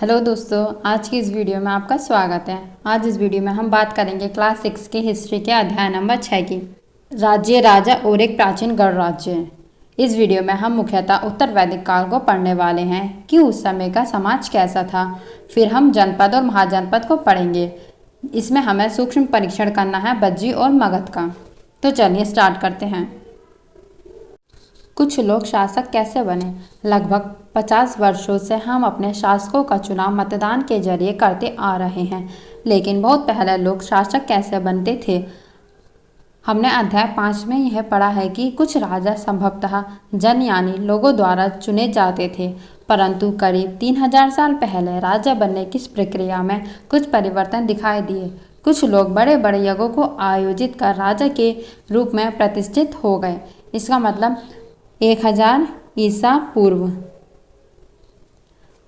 Hello दोस्तों, आज की इस वीडियो में आपका स्वागत है। आज इस वीडियो में हम बात करेंगे क्लास 6 की हिस्ट्री के अध्याय नंबर 6 की, राज्य राजा और एक प्राचीन गणराज्य। इस वीडियो में हम मुख्यतः उत्तर वैदिक काल को पढ़ने वाले हैं कि उस समय का समाज कैसा था। फिर हम जनपद और महाजनपद को पढ़ेंगे। इसमें हमें सूक्ष्म परीक्षण करना है बज्जी और मगध का। तो चलिए स्टार्ट करते हैं। कुछ लोग शासक कैसे बने। लगभग 50 वर्षों से हम अपने शासकों का चुनाव मतदान के जरिए करते आ रहे हैं, लेकिन बहुत पहले लोग शासक कैसे बनते थे। हमने अध्याय 5 में यह पढ़ा है कि कुछ राजा संभवतः जन यानी लोगों द्वारा चुने जाते थे, परंतु करीब 3000 साल पहले राजा बनने की प्रक्रिया में कुछ परिवर्तन दिखाई दिए। कुछ लोग बड़े बड़े यज्ञों को आयोजित कर राजा के रूप में प्रतिष्ठित हो गए। इसका मतलब 1000 ईसा पूर्व।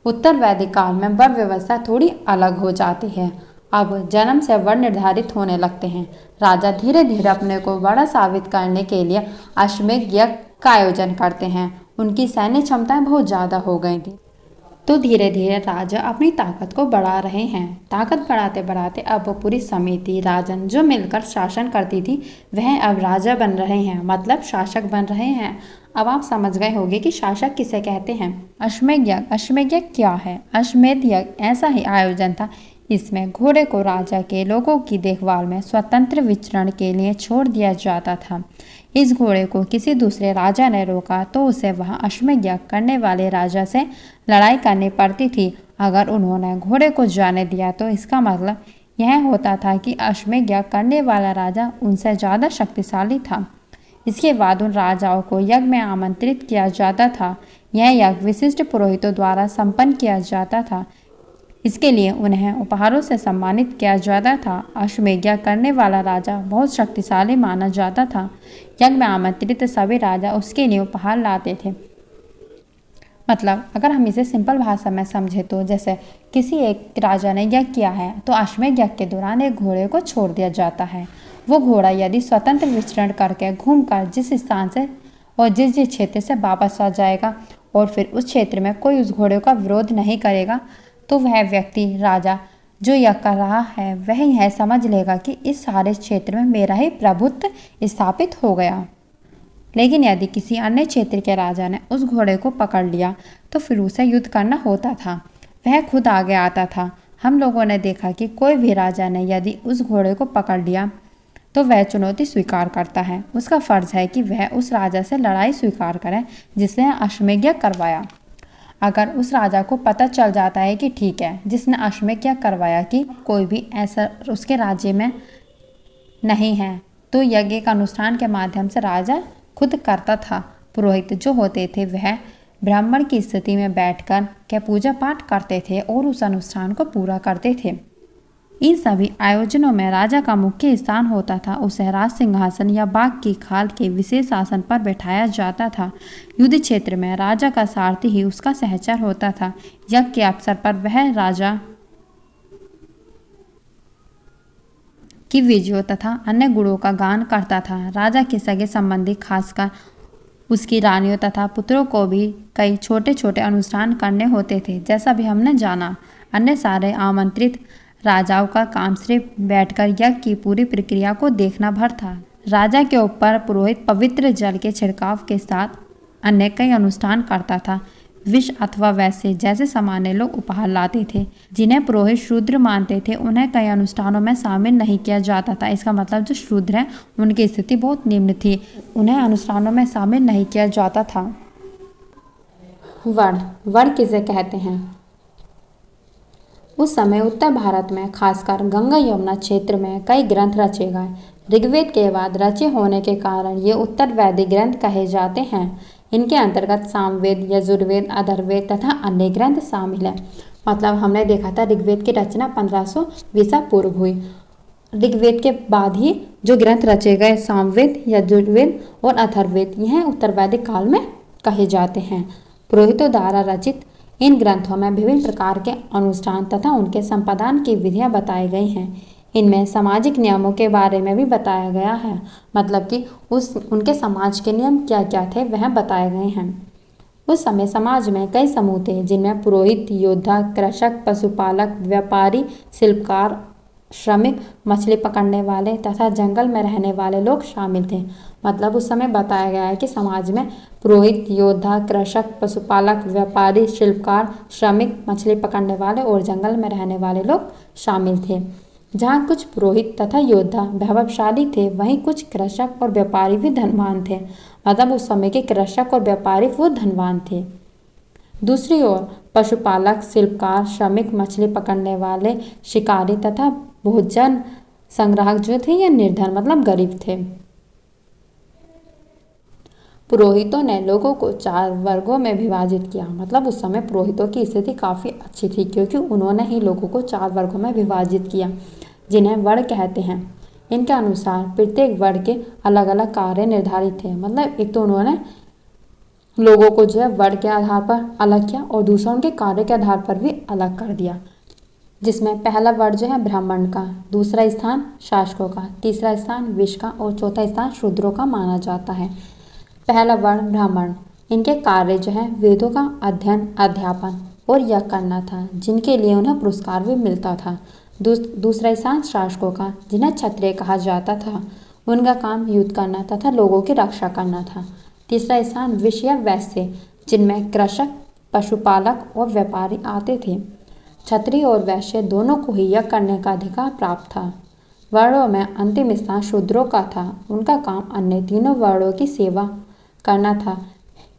उत्तर वैदिक काल में वर्ण व्यवस्था थोड़ी अलग हो जाती है। अब जन्म से वर्ण निर्धारित होने लगते हैं। राजा धीरे धीरे अपने को बड़ा साबित करने के लिए अश्वमेध यज्ञ का आयोजन करते हैं। उनकी सैन्य क्षमताएं बहुत ज़्यादा हो गई थी, तो धीरे धीरे राजा अपनी ताकत को बढ़ा रहे हैं। ताकत बढ़ाते बढ़ाते अब वो पूरी समिति राजन जो मिलकर शासन करती थी वह अब राजा बन रहे हैं, मतलब शासक बन रहे हैं। अब आप समझ गए होंगे कि शासक किसे कहते हैं। अश्वमेध यज्ञ। अश्वमेध यज्ञ क्या है। अश्वमेध यज्ञ ऐसा ही आयोजन था। इसमें घोड़े को राजा के लोगों की देखभाल में स्वतंत्र विचरण के लिए छोड़ दिया जाता था। इस घोड़े को किसी दूसरे राजा ने रोका तो उसे वहां अश्वमेध यज्ञ करने वाले राजा से लड़ाई करनी पड़ती थी। अगर उन्होंने घोड़े को जाने दिया तो इसका मतलब यह होता था कि अश्वमेध यज्ञ करने वाला राजा उनसे ज़्यादा शक्तिशाली था। इसके बाद उन राजाओं को यज्ञ में आमंत्रित किया जाता था। यह यज्ञ विशिष्ट पुरोहितों द्वारा संपन्न किया जाता था। इसके लिए उन्हें उपहारों से सम्मानित किया जाता था। अश्वमेध यज्ञ करने वाला राजा बहुत शक्तिशाली माना जाता था। यज्ञ में आमंत्रित सभी राजा उसके लिए उपहार लाते थे। मतलब अगर हम इसे सिंपल भाषा में समझे तो जैसे किसी एक राजा ने यज्ञ किया है तो अश्वमेध यज्ञ के दौरान एक घोड़े को छोड़ दिया जाता है। वो घोड़ा यदि स्वतंत्र विचरण करके घूमकर जिस स्थान से और जिस क्षेत्र से वापस आ जाएगा और फिर उस क्षेत्र में कोई उस घोड़े का विरोध नहीं करेगा तो वह व्यक्ति राजा जो यज्ञ कर रहा है वह यह समझ लेगा कि इस सारे क्षेत्र में मेरा ही प्रभुत्व स्थापित हो गया। लेकिन यदि किसी अन्य क्षेत्र के राजा ने उस घोड़े को पकड़ लिया तो फिर उसे युद्ध करना होता था। वह खुद आगे आता था। हम लोगों ने देखा कि कोई भी राजा ने यदि उस घोड़े को पकड़ लिया तो वह चुनौती स्वीकार करता है। उसका फर्ज है कि वह उस राजा से लड़ाई स्वीकार करे जिसने अश्वमेध यज्ञ करवाया। अगर उस राजा को पता चल जाता है कि ठीक है जिसने अश्वमेध यज्ञ करवाया कि कोई भी ऐसा उसके राज्य में नहीं है तो यज्ञ का अनुष्ठान के माध्यम से राजा खुद करता था। पुरोहित जो होते थे वह ब्राह्मण की स्थिति में बैठकर के पूजा पाठ करते थे और उस अनुष्ठान को पूरा करते थे। इन सभी आयोजनों में राजा का मुख्य स्थान होता था। उसे राज सिंहासन या बाघ की खाल के विशेष आसन पर बैठाया जाता था। युद्ध क्षेत्र में राजा का सारथी ही उसका सहचर होता था। यज्ञ के अवसर पर वह राजा की विजयों तथा अन्य गुणों का गान करता था। राजा के सगे संबंधी खासकर उसकी रानियों तथा पुत्रों को भी कई छोटे छोटे अनुष्ठान करने होते थे। जैसा भी हमने जाना, अन्य सारे आमंत्रित राजाओं का काम सिर्फ बैठकर यज्ञ की पूरी प्रक्रिया को देखना भर था। राजा के ऊपर पुरोहित पवित्र जल के छिड़काव के साथ अन्य कई अनुष्ठान करता था। विष अथवा वैसे जैसे सामान्य लोग उपहार लाते थे जिन्हें पुरोहित शूद्र मानते थे उन्हें कई अनुष्ठानों में शामिल नहीं किया जाता था। इसका मतलब जो शूद्र हैं उनकी स्थिति बहुत निम्न थी, उन्हें अनुष्ठानों में शामिल नहीं किया जाता था। वर्ण किसे कहते हैं। उस समय उत्तर भारत में खासकर गंगा यमुना क्षेत्र में कई ग्रंथ रचे गए। ऋग्वेद के बाद रचे होने के कारण ये उत्तर वैदिक ग्रंथ कहे जाते हैं। इनके अंतर्गत सामवेद, यजुर्वेद, अथर्ववेद तथा अन्य ग्रंथ शामिल हैं। मतलब हमने देखा था ऋग्वेद की रचना 1500 ईसा पूर्व हुई। ऋग्वेद के बाद ही जो ग्रंथ रचे गए सामवेद, यजुर्वेद और अथर्ववेद यह उत्तर वैदिक काल में कहे जाते हैं। पुरोहितों द्वारा रचित इन ग्रंथों में विभिन्न प्रकार के अनुष्ठान तथा उनके संपादन की विधियां बताई गई हैं। इनमें सामाजिक नियमों के बारे में भी बताया गया है, मतलब कि उनके समाज के नियम क्या क्या थे वह बताए गए हैं। उस समय समाज में कई समूह थे जिनमें पुरोहित, योद्धा, कृषक, पशुपालक, व्यापारी, शिल्पकार, श्रमिक, मछली पकड़ने वाले तथा जंगल में रहने वाले लोग शामिल थे। मतलब उस समय बताया गया है कि समाज में पुरोहित, योद्धा, कृषक, पशुपालक, व्यापारी, शिल्पकार, श्रमिक, मछली पकड़ने वाले और जंगल में रहने वाले लोग शामिल थे। जहाँ कुछ पुरोहित तथा योद्धा वैभवशाली थे, वहीं कुछ कृषक और व्यापारी भी धनवान थे। मतलब उस समय के कृषक और व्यापारी वो धनवान थे। दूसरी ओर पशुपालक, शिल्पकार, श्रमिक, मछली पकड़ने वाले, शिकारी तथा भोजन संग्राहक जो थे ये निर्धन मतलब गरीब थे। पुरोहितों ने लोगों को 4 वर्गों में विभाजित किया। मतलब उस समय पुरोहितों की स्थिति काफ़ी अच्छी थी क्योंकि उन्होंने ही लोगों को 4 वर्गों में विभाजित किया, जिन्हें वर्ण कहते हैं। इनके अनुसार प्रत्येक वर्ग के अलग अलग कार्य निर्धारित थे। मतलब एक तो उन्होंने लोगों को जो है वर्ग के आधार पर अलग किया और दूसरा उनके कार्य के आधार पर भी अलग कर दिया, जिसमें पहला वर्ग जो है ब्राह्मण का, दूसरा स्थान शासकों का, तीसरा स्थान वैश्य का और चौथा स्थान शूद्रों का माना जाता है। पहला वर्ण ब्राह्मण, इनके कार्य जो है वेदों का अध्ययन, अध्यापन और यज्ञ करना था, जिनके लिए उन्हें पुरस्कार भी मिलता था। दूसरा स्थान शासकों का, जिन्हें क्षत्रिय कहा जाता था, उनका काम युद्ध करना तथा लोगों की रक्षा करना था। तीसरा स्थान वैश्य या वैश्य, जिनमें कृषक, पशुपालक और व्यापारी आते थे। क्षत्रिय और वैश्य दोनों को ही यज्ञ करने का अधिकार प्राप्त था। वर्णों में अंतिम स्थान शूद्रों का था। उनका काम अन्य तीनों वर्णों की सेवा करना था।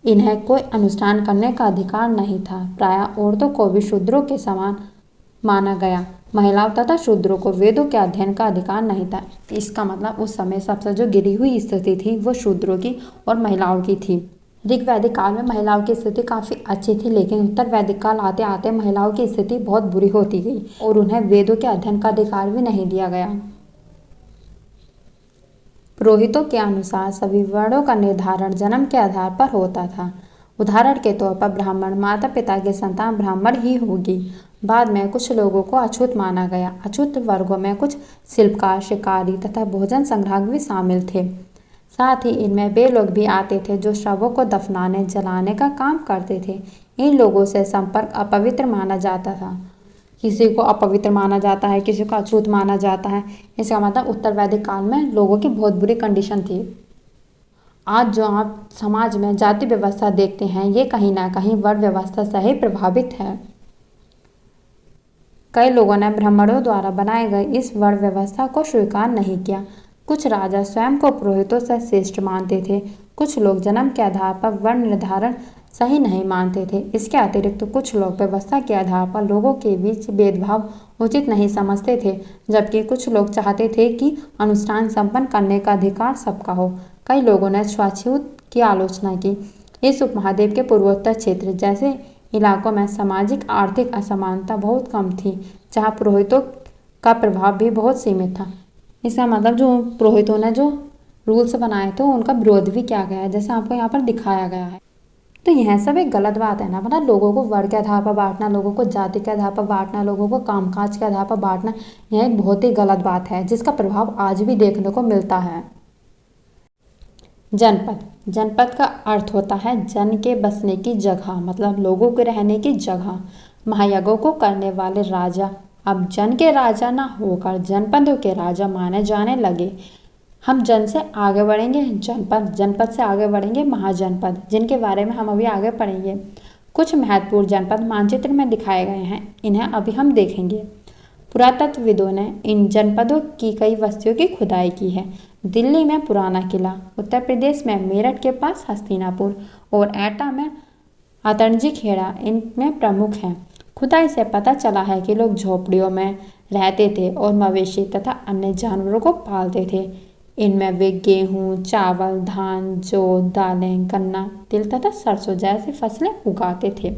इन्हें कोई अनुष्ठान करने का अधिकार नहीं था। प्रायः औरतों को भी शूद्रों के समान माना गया। महिलाओं तथा शूद्रों को वेदों के अध्ययन का अधिकार नहीं था। इसका मतलब उस समय सबसे जो गिरी हुई स्थिति थी वो शूद्रों की और महिलाओं की थी। ऋग्वैदिक काल में महिलाओं की स्थिति काफ़ी अच्छी थी, लेकिन उत्तर वैदिक काल आते आते महिलाओं की स्थिति बहुत बुरी होती गई और उन्हें वेदों के अध्ययन का अधिकार भी नहीं दिया गया। पुरोहितों के अनुसार सभी वर्णों का निर्धारण जन्म के आधार पर होता था। उदाहरण के तौर पर ब्राह्मण माता पिता की संतान ब्राह्मण ही होगी। बाद में कुछ लोगों को अछूत माना गया। अछूत वर्गों में कुछ शिल्पकार, शिकारी तथा भोजन संग्राहक भी शामिल थे। साथ ही इनमें वे लोग भी आते थे जो शवों को दफनाने, जलाने का काम करते थे। इन लोगों से संपर्क अपवित्र माना जाता था। किसी को अपवित्र माना जाता है, किसी को अछूत माना जाता है। इसका मतलब उत्तर वैदिक काल में लोगों की बहुत बुरी कंडीशन थी। आज जो आप समाज में जाति व्यवस्था देखते हैं, ये कहीं ना कहीं वर्ण व्यवस्था से ही प्रभावित है। कई लोगों ने ब्राह्मणों द्वारा बनाए गए इस वर्ण व्यवस्था को स्वीकार नहीं किया। कुछ राजा स्वयं को पुरोहितों से श्रेष्ठ मानते थे। कुछ लोग जन्म के आधार पर वर्ण निर्धारण सही नहीं मानते थे। इसके अतिरिक्त कुछ लोग व्यवस्था के आधार पर लोगों के बीच भेदभाव उचित नहीं समझते थे, जबकि कुछ लोग चाहते थे कि अनुष्ठान संपन्न करने का अधिकार सबका हो। कई लोगों ने छुआछूत की आलोचना की। इस उपमहाद्वीप के पूर्वोत्तर क्षेत्र जैसे इलाकों में सामाजिक आर्थिक असमानता बहुत कम थी, जहाँ पुरोहितों का प्रभाव भी बहुत सीमित था। इसका मतलब जो पुरोहितों ने जो रूल्स बनाए थे उनका विरोध भी किया गया है, जैसा आपको यहाँ पर दिखाया गया है। तो यह सब एक गलत बात है ना। मतलब लोगों को वर्ग के आधार पर बांटना, लोगों को जाति के आधार पर बांटना, लोगों को कामकाज के आधार पर बांटना, यह एक बहुत ही गलत बात है जिसका प्रभाव आज भी देखने को मिलता है। जनपद, जनपद का अर्थ होता है जन के बसने की जगह, मतलब लोगों के रहने की जगह। महायज्ञों को करने वाले राजा अब जन के राजा न होकर जनपदों के राजा माने जाने लगे। हम जन से आगे बढ़ेंगे जनपद, जनपद से आगे बढ़ेंगे महाजनपद, जिनके बारे में हम अभी आगे पढ़ेंगे। कुछ महत्वपूर्ण जनपद मानचित्र में दिखाए गए हैं, इन्हें अभी हम देखेंगे। पुरातत्वविदों ने इन जनपदों की कई वस्तुओं की खुदाई की है। दिल्ली में पुराना किला, उत्तर प्रदेश में मेरठ के पास हस्तिनापुर और एटा में अतरंजी खेड़ा इनमें प्रमुख हैं। खुदाई से पता चला है कि लोग झोपड़ियों में रहते थे और मवेशी तथा अन्य जानवरों को पालते थे। इनमें वे गेहूँ, चावल, धान, जौ, दालें, गन्ना, तिल तथा सरसों जैसी फसलें उगाते थे।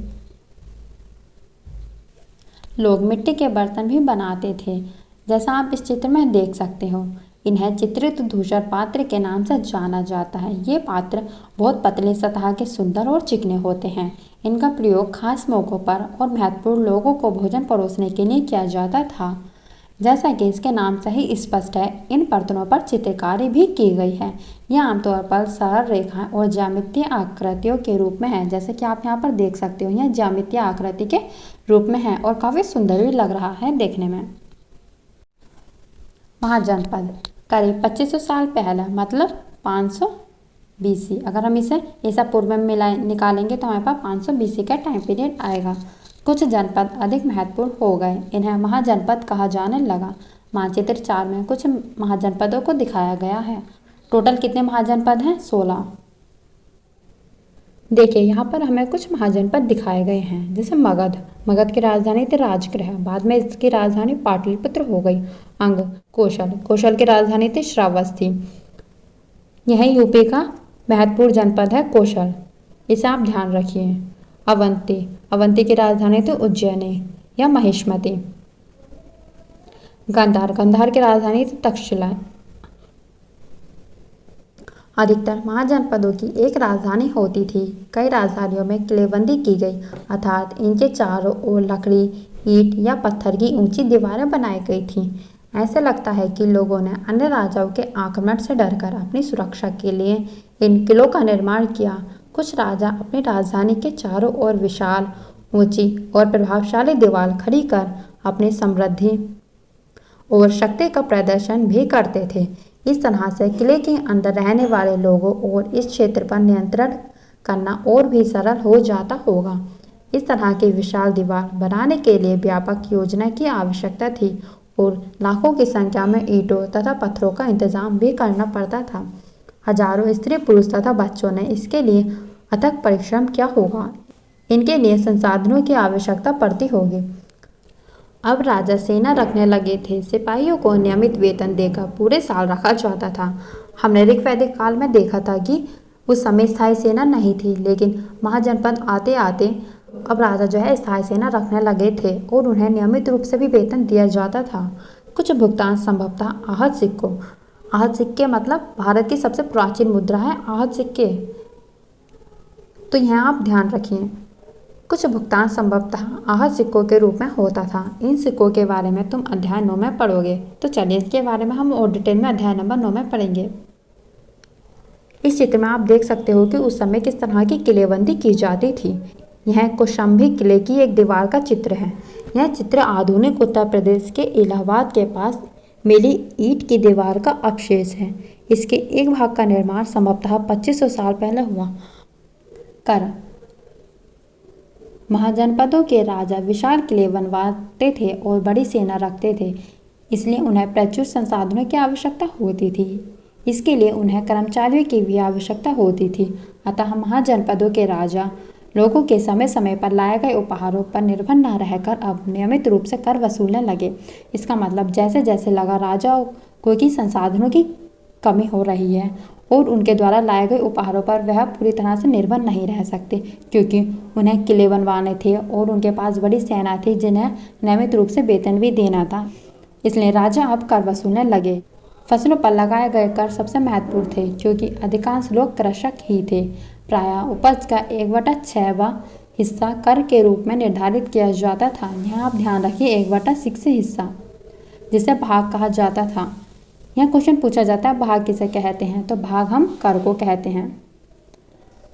लोग मिट्टी के बर्तन भी बनाते थे, जैसा आप इस चित्र में देख सकते हो। इन्हें चित्रित धूसर पात्र के नाम से जाना जाता है। ये पात्र बहुत पतले सतह के, सुंदर और चिकने होते हैं। इनका प्रयोग खास मौक़ों पर और महत्वपूर्ण लोगों को भोजन परोसने के लिए किया जाता था। जैसा कि इसके नाम से ही स्पष्ट है, इन बर्तनों पर चित्रकारी भी की गई है। यह आमतौर पर सरल रेखाएं और ज्यामितीय आकृतियों के रूप में है। जैसे कि आप यहाँ पर देख सकते हो, यह ज्यामितीय आकृति के रूप में है और काफ़ी सुंदर भी लग रहा है देखने में। महाजनपद करीब 2500 साल पहले, मतलब 500 BC। अगर हम इसे ईसा पूर्व में निकालेंगे तो हमारे पास 500 BC का टाइम पीरियड आएगा। कुछ जनपद अधिक महत्वपूर्ण हो गए, इन्हें महाजनपद कहा जाने लगा। मानचित्र 4 में कुछ महाजनपदों को दिखाया गया है। टोटल कितने महाजनपद हैं? 16। देखिए यहाँ पर हमें कुछ महाजनपद दिखाए गए हैं, जैसे मगध की राजधानी थी राजगृह, बाद में इसकी राजधानी पाटलिपुत्र हो गई। अंग कौशल की राजधानी थी श्रावस्ती। यह यूपी का महत्वपूर्ण जनपद है कौशल, इसे आप ध्यान रखिए। अवंती की राजधानी थी उज्जैनी या महिष्मती। गंधार की राजधानी थी तक्षशिला। अधिकतर महाजनपदों की एक राजधानी होती थी। कई राजधानियों में किलेबंदी की गई, अर्थात इनके चारों ओर लकड़ी, ईंट या पत्थर की ऊंची दीवारें बनाई गई थीं। ऐसे लगता है कि लोगों ने अन्य राजाओं के आक्रमण से डरकर अपनी सुरक्षा के लिए इन किलों का निर्माण किया। कुछ राजा अपनी राजधानी के चारों ओर विशाल, ऊंची और प्रभावशाली दीवार खड़ी कर अपनी समृद्धि और शक्ति का प्रदर्शन भी करते थे। इस तरह से किले के अंदर रहने वाले लोगों और इस क्षेत्र पर नियंत्रण करना और भी सरल हो जाता होगा। इस तरह की विशाल दीवार बनाने के लिए व्यापक योजना की आवश्यकता थी और लाखों की संख्या में ईंटों तथा पत्थरों का इंतजाम भी करना पड़ता था। हजारों स्त्री पुरुष तथा बच्चों ने इसके लिए अथक परिश्रम किया होगा। इनके लिए संसाधनों की आवश्यकता पड़ती होगी। अब राजा सेना रखने लगे थे। सिपाहियों को नियमित वेतन देकर पूरे साल रखा जाता था। हमने ऋग्वैदिक काल में देखा था कि उस समय स्थायी सेना नहीं थी, लेकिन महाजनपद आते आते अब राजा जो है स्थायी सेना रखने लगे थे और उन्हें नियमित रूप से भी वेतन दिया जाता था। कुछ भुगतान संभवतः आहत सिक्के मतलब भारत की सबसे प्राचीन मुद्रा है आहत सिक्के, तो यहाँ आप ध्यान रखिए। कुछ भुगतान संभवतः आहत सिक्कों के रूप में होता था। इन सिक्कों के बारे में तुम अध्याय 9 में पढ़ोगे, तो चलिए इसके बारे में हम और डिटेल में अध्याय नंबर 9 में पढ़ेंगे। इस चित्र में आप देख सकते हो कि उस समय किस तरह की किलेबंदी की जाती थी। यह कौशाम्बी किले की एक दीवार का चित्र है। यह चित्र आधुनिक उत्तर प्रदेश के इलाहाबाद के पास मिली ईंट की दीवार का अवशेष है। इसके एक भाग का निर्माण संभवतः 2500 साल पहले हुआ। महाजनपदों के राजा विशाल किले बनवाते थे और बड़ी सेना रखते थे, इसलिए उन्हें प्रचुर संसाधनों की आवश्यकता होती थी। इसके लिए उन्हें कर्मचारियों की भी आवश्यकता होती थी। अतः महाजनपदों के राजा लोगों के समय समय पर लाए गए उपहारों पर निर्भर न रहकर अब नियमित रूप से कर वसूलने लगे। इसका मतलब जैसे जैसे लगा राजाओं को कि संसाधनों की कमी हो रही है और उनके द्वारा लाए गए उपहारों पर वह पूरी तरह से निर्भर नहीं रह सकते, क्योंकि उन्हें किले बनवाने थे और उनके पास बड़ी सेना थी जिन्हें नियमित रूप से वेतन भी देना था। इसलिए राजा अब कर वसूलने लगे। फसलों पर लगाए गए कर सबसे महत्वपूर्ण थे, क्योंकि अधिकांश लोग कृषक ही थे। प्रायः उपज का 1/6वां हिस्सा कर के रूप में निर्धारित किया जाता था। यहाँ आप ध्यान रखिए 1/6 हिस्सा, जिसे भाग कहा जाता था। यह क्वेश्चन पूछा जाता है भाग किसे कहते हैं, तो भाग हम कर को कहते हैं।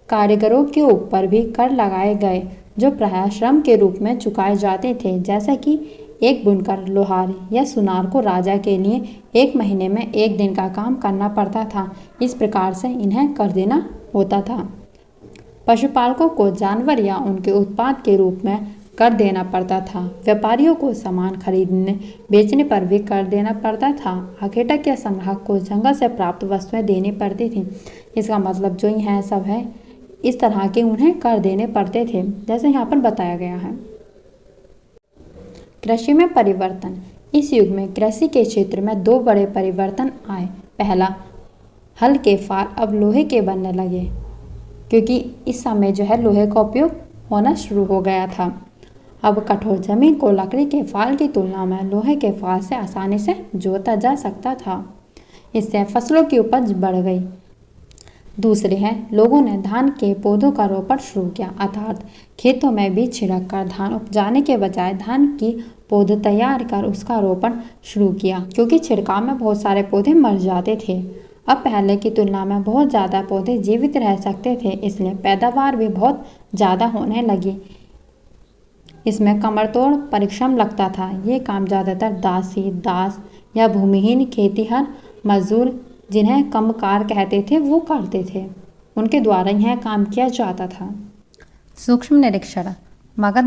कारीगरों के ऊपर भी कर लगाए गए, जो प्रायः श्रम के रूप में चुकाए जाते थे। जैसे कि एक बुनकर, लोहार या सुनार को राजा के लिए 1 महीने में 1 दिन का काम करना पड़ता था। इस प्रकार से इन्हें कर देना होता था। पशुपालकों को जानवर या उनके उत्पाद के रूप में कर देना पड़ता था। व्यापारियों को सामान खरीदने बेचने पर भी कर देना पड़ता था। आखेटक या संग्राहक को जंगल से प्राप्त वस्तुएं देनी पड़ती थी। इसका मतलब जो यह सब है, इस तरह के उन्हें कर देने पड़ते थे, जैसे यहाँ पर बताया गया है। कृषि में परिवर्तन। इस युग में कृषि के क्षेत्र में 2 बड़े परिवर्तन आए। पहला, हल के फार अब लोहे के बनने लगे, क्योंकि इस समय जो है लोहे का उपयोग होना शुरू हो गया था। अब कठोर जमीन को लकड़ी के फाल की तुलना में लोहे के फाल से आसानी से जोता जा सकता था। इससे फसलों की उपज बढ़ गई। दूसरे हैं लोगों ने धान के पौधों का रोपण शुरू किया, अर्थात खेतों में बीज छिड़क कर धान उपजाने के बजाय धान की पौधे तैयार कर उसका रोपण शुरू किया, क्योंकि छिड़काव में बहुत सारे पौधे मर जाते थे। अब पहले की तुलना में बहुत ज़्यादा पौधे जीवित रह सकते थे, इसलिए पैदावार भी बहुत ज़्यादा होने लगी। इसमें कमरतोड़ परिश्रम लगता था। ये काम ज़्यादातर दास या भूमिहीन खेतिहर मजदूर, जिन्हें कमकार कहते थे, वो करते थे। उनके द्वारा यह काम किया जाता था। सूक्ष्म निरीक्षण। मगध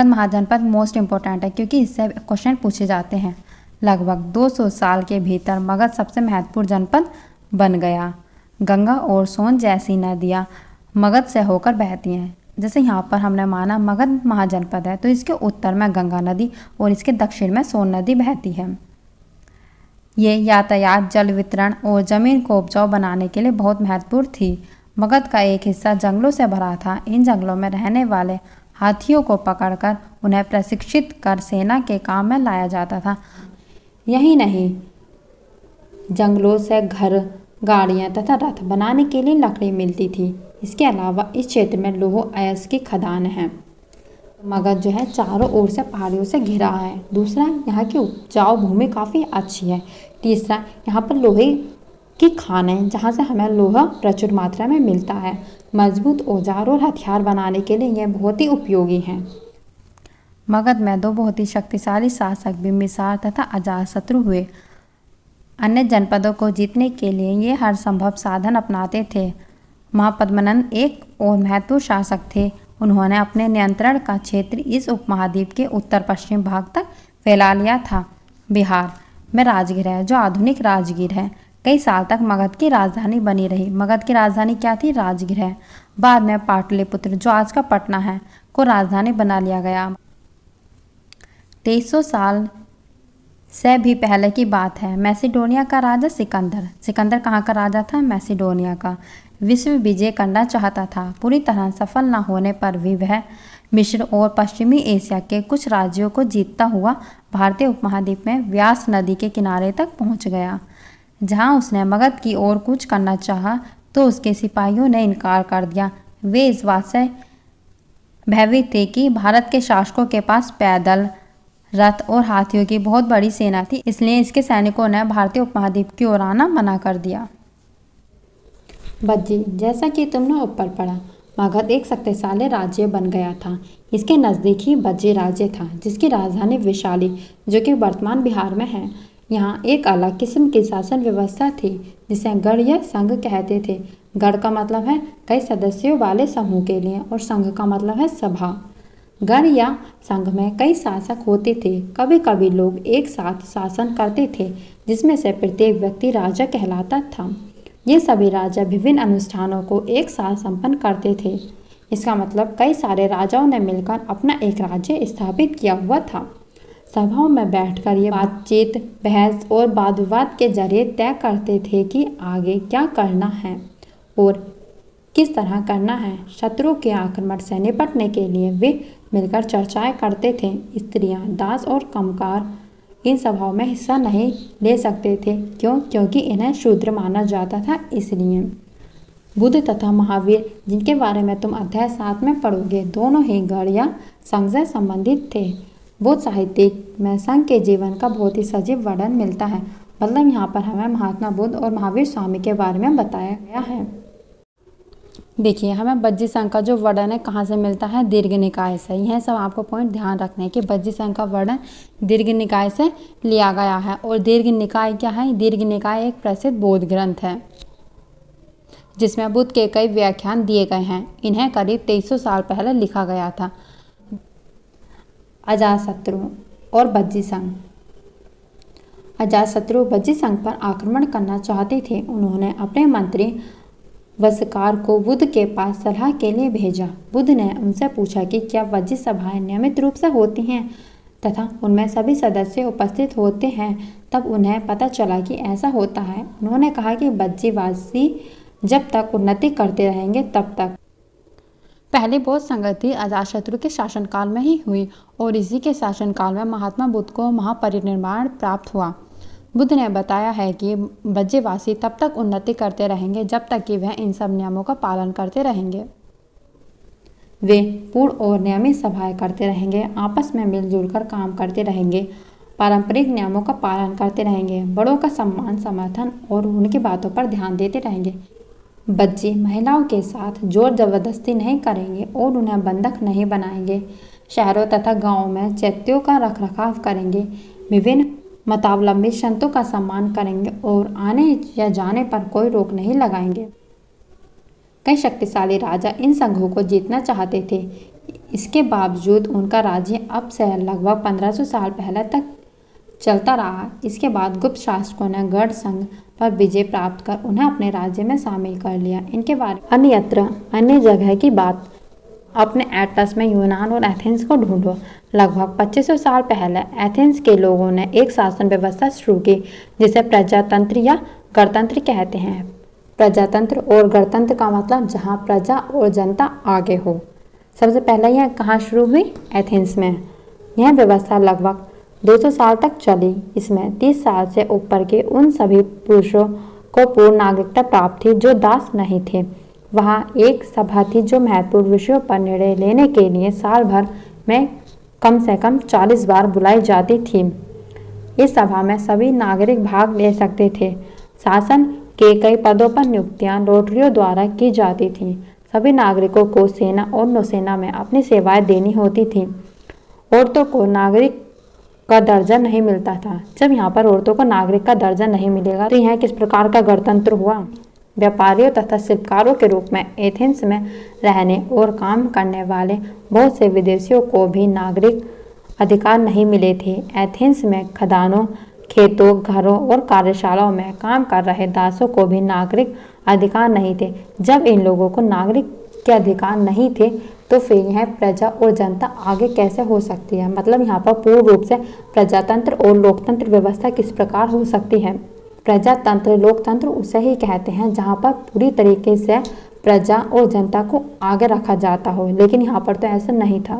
महाजनपद मोस्ट इम्पोर्टेंट है, क्योंकि इससे क्वेश्चन पूछे जाते हैं। लगभग 200 साल के भीतर मगध सबसे महत्वपूर्ण जनपद बन गया। गंगा और सोन जैसी नदियाँ मगध से होकर बहती हैं। जैसे यहाँ पर हमने माना मगध महाजनपद है, तो इसके उत्तर में गंगा नदी और इसके दक्षिण में सोन नदी बहती है। ये यातायात, जल वितरण और ज़मीन को उपजाऊ बनाने के लिए बहुत महत्वपूर्ण थी। मगध का एक हिस्सा जंगलों से भरा था। इन जंगलों में रहने वाले हाथियों को पकड़कर उन्हें प्रशिक्षित कर सेना के काम में लाया जाता था। यही नहीं, जंगलों से घर, गाड़ियाँ तथा रथ बनाने के लिए लकड़ी मिलती थी। इसके अलावा इस क्षेत्र में लौह अयस्क की खदान है। मगध जो है चारों ओर से पहाड़ियों से घिरा है। दूसरा, यहाँ की उपजाऊ भूमि काफ़ी अच्छी है। तीसरा, यहाँ पर लोहे की खान है, जहाँ से हमें लोहा प्रचुर मात्रा में मिलता है। मजबूत औजार और हथियार बनाने के लिए यह बहुत ही उपयोगी हैं। मगध में 2 बहुत ही शक्तिशाली शासक बिम्बिसार तथा अजातशत्रु हुए। अन्य जनपदों को जीतने के लिए ये हर संभव साधन अपनाते थे। महापद्मनंद एक और महत्वपूर्ण शासक थे। उन्होंने अपने नियंत्रण का क्षेत्र इस उपमहाद्वीप के उत्तर पश्चिम भाग तक फैला लिया था। बिहार में राजगीर है, जो आधुनिक राजगीर है, कई साल तक मगध की राजधानी बनी रही। मगध की राजधानी क्या थी? राजगीर है। बाद में पाटलिपुत्र, जो आज का पटना है, को राजधानी बना लिया गया। 2300 साल से भी पहले की बात है। मैसिडोनिया का राजा सिकंदर कहाँ का राजा था? मैसिडोनिया का। विश्व विजय करना चाहता था। पूरी तरह सफल न होने पर भी वह मिस्र और पश्चिमी एशिया के कुछ राज्यों को जीतता हुआ भारतीय उपमहाद्वीप में व्यास नदी के किनारे तक पहुंच गया। जहां उसने मगध की ओर कूच करना चाहा, तो उसके सिपाहियों ने इनकार कर दिया। वे इस बात से भयभीत थे कि भारत के शासकों के पास पैदल, रथ और हाथियों की बहुत बड़ी सेना थी, इसलिए इसके सैनिकों ने भारतीय उपमहाद्वीप की ओर आना मना कर दिया। बज्जी, जैसा कि तुमने ऊपर पढ़ा, मगध एक शक्तिशाली राज्य बन गया था। इसके नज़दीक ही बज्जी राज्य था, जिसकी राजधानी वैशाली, जो कि वर्तमान बिहार में है। यहाँ एक अलग किस्म की शासन व्यवस्था थी, जिसे गढ़ या संघ कहते थे। गढ़ का मतलब है कई सदस्यों वाले समूह के लिए, और संघ का मतलब है सभा। गढ़ या संघ में कई शासक होते थे। कभी कभी लोग एक साथ शासन करते थे, जिसमें से प्रत्येक व्यक्ति राजा कहलाता था। ये सभी राजा विभिन्न अनुष्ठानों को एक साथ संपन्न करते थे। इसका मतलब कई सारे राजाओं ने मिलकर अपना एक राज्य स्थापित किया हुआ था। सभाओं में बैठकर ये बातचीत, बहस और वाद विवाद के जरिए तय करते थे कि आगे क्या करना है और किस तरह करना है। शत्रु के आक्रमण से निपटने के लिए वे मिलकर चर्चाएं करते थे। स्त्रियां, दास और कमकार इन सभाओं में हिस्सा नहीं ले सकते थे। क्योंकि इन्हें शूद्र माना जाता था। इसलिए बुद्ध तथा महावीर, जिनके बारे में तुम अध्याय 7 में पढ़ोगे, दोनों ही गढ़ या संघ से संबंधित थे। बौद्ध साहित्य में संघ के जीवन का बहुत ही सजीव वर्णन मिलता है। मतलब यहाँ पर हमें महात्मा बुद्ध और महावीर स्वामी के बारे में बताया गया है। देखिए, हमें बज्जी संघ का जो वर्णन है कहाँ से मिलता है? दीर्घ निकाय से। यह सब आपको पॉइंट ध्यान रखना है कि बज्जी संघ का वर्णन दीर्घ निकाय से लिया गया है। और दीर्घ निकाय क्या है? दीर्घ निकाय एक प्रसिद्ध बौद्ध ग्रंथ है, जिसमें बुद्ध के कई व्याख्यान दिए गए हैं। इन्हें करीब 2300 साल पहले लिखा गया था। अजातशत्रु और बज्जी संघ। अजातशत्रु बज्जी संघ पर आक्रमण करना चाहते थे। उन्होंने अपने मंत्री वस्कार को बुद्ध के पास सलाह के लिए भेजा। बुद्ध ने उनसे पूछा कि क्या बज्जी सभाएं नियमित रूप से होती हैं तथा उनमें सभी सदस्य उपस्थित होते हैं। तब उन्हें पता चला कि ऐसा होता है। उन्होंने कहा कि बज्जीवासी जब तक उन्नति करते रहेंगे तब तक। पहली बौद्ध संगति अजातशत्रु के शासनकाल में ही हुई और इसी के शासनकाल में महात्मा बुद्ध को महापरिनिर्वाण प्राप्त हुआ। बुद्ध ने बताया है कि ब्रजवासी तब तक उन्नति करते रहेंगे जब तक कि वह इन सब नियमों का पालन करते रहेंगे। वे पूर्ण और नियमित सभाएं करते रहेंगे, आपस में मिलजुल कर काम करते रहेंगे, पारंपरिक नियमों का पालन करते रहेंगे, बड़ों का सम्मान समर्थन और उनकी बातों पर ध्यान देते रहेंगे। बच्चे महिलाओं के साथ जोर जबरदस्ती नहीं करेंगे और उन्हें बंधक नहीं बनाएंगे। शहरों तथा गांवों में चैत्यों का रखरखाव करेंगे, विभिन्न मतावलंबी संतों का सम्मान करेंगे और आने या जाने पर कोई रोक नहीं लगाएंगे। कई शक्तिशाली राजा इन संघों को जीतना चाहते थे। इसके बावजूद उनका राज्य अब से लगभग 1500 साल पहले तक चलता रहा। इसके बाद गुप्त शासकों ने गढ़ संघ पर विजय प्राप्त कर उन्हें अपने राज्य में शामिल कर लिया। इनके बारे में अन्य जगह की बात अपने एटलस में यूनान और एथेंस को ढूंढो। लगभग 2500 साल पहले एथेंस के लोगों ने एक शासन व्यवस्था शुरू की जिसे प्रजातंत्र या गणतंत्र कहते हैं। प्रजातंत्र और गणतंत्र का मतलब जहां प्रजा और जनता आगे हो। सबसे पहले यह कहाँ शुरू हुई? एथेंस में। यह व्यवस्था लगभग 200 साल तक चली। इसमें 30 साल से ऊपर के उन सभी पुरुषों को पूर्ण नागरिकता प्राप्त थी जो दास नहीं थे। वहाँ एक सभा थी जो महत्वपूर्ण विषयों पर निर्णय लेने के लिए साल भर में कम से कम 40 बार बुलाई जाती थी। इस सभा में सभी नागरिक भाग ले सकते थे। शासन के कई पदों पर नियुक्तियां लॉटरियों द्वारा की जाती थीं। सभी नागरिकों को सेना और नौसेना में अपनी सेवाएं देनी होती थीं। औरतों को नागरिक का दर्जा नहीं मिलता था। जब यहाँ पर औरतों को नागरिक का दर्जा नहीं मिलेगा तो यह किस प्रकार का गणतंत्र हुआ? व्यापारियों तथा शिल्पकारों के रूप में एथेंस में रहने और काम करने वाले बहुत से विदेशियों को भी नागरिक अधिकार नहीं मिले थे। एथेंस में खदानों, खेतों, घरों और कार्यशालाओं में काम कर रहे दासों को भी नागरिक अधिकार नहीं थे। जब इन लोगों को नागरिक के अधिकार नहीं थे तो फिर यह प्रजा और जनता आगे कैसे हो सकती है? मतलब यहाँ पर पूर्ण रूप से प्रजातंत्र और लोकतंत्र व्यवस्था किस प्रकार हो सकती है? प्रजातंत्र, लोकतंत्र उसे ही कहते हैं जहाँ पर पूरी तरीके से प्रजा और जनता को आगे रखा जाता हो, लेकिन यहाँ पर तो ऐसा नहीं था।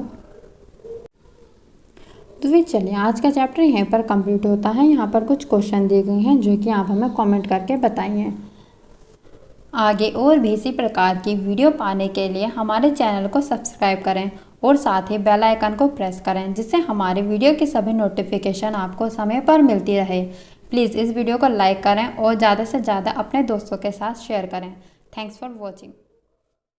तो फिर चलिए आज का चैप्टर यहीं पर कंप्लीट होता है। यहाँ पर कुछ क्वेश्चन दिए गए हैं जो कि आप हमें कमेंट करके बताइए। आगे और भी इसी प्रकार की वीडियो पाने के लिए हमारे चैनल को सब्सक्राइब करें और साथ ही बेल आइकन को प्रेस करें जिससे हमारे वीडियो की सभी नोटिफिकेशन आपको समय पर मिलती रहे। प्लीज़ इस वीडियो को लाइक करें और ज़्यादा से ज़्यादा अपने दोस्तों के साथ शेयर करें। Thanks for watching.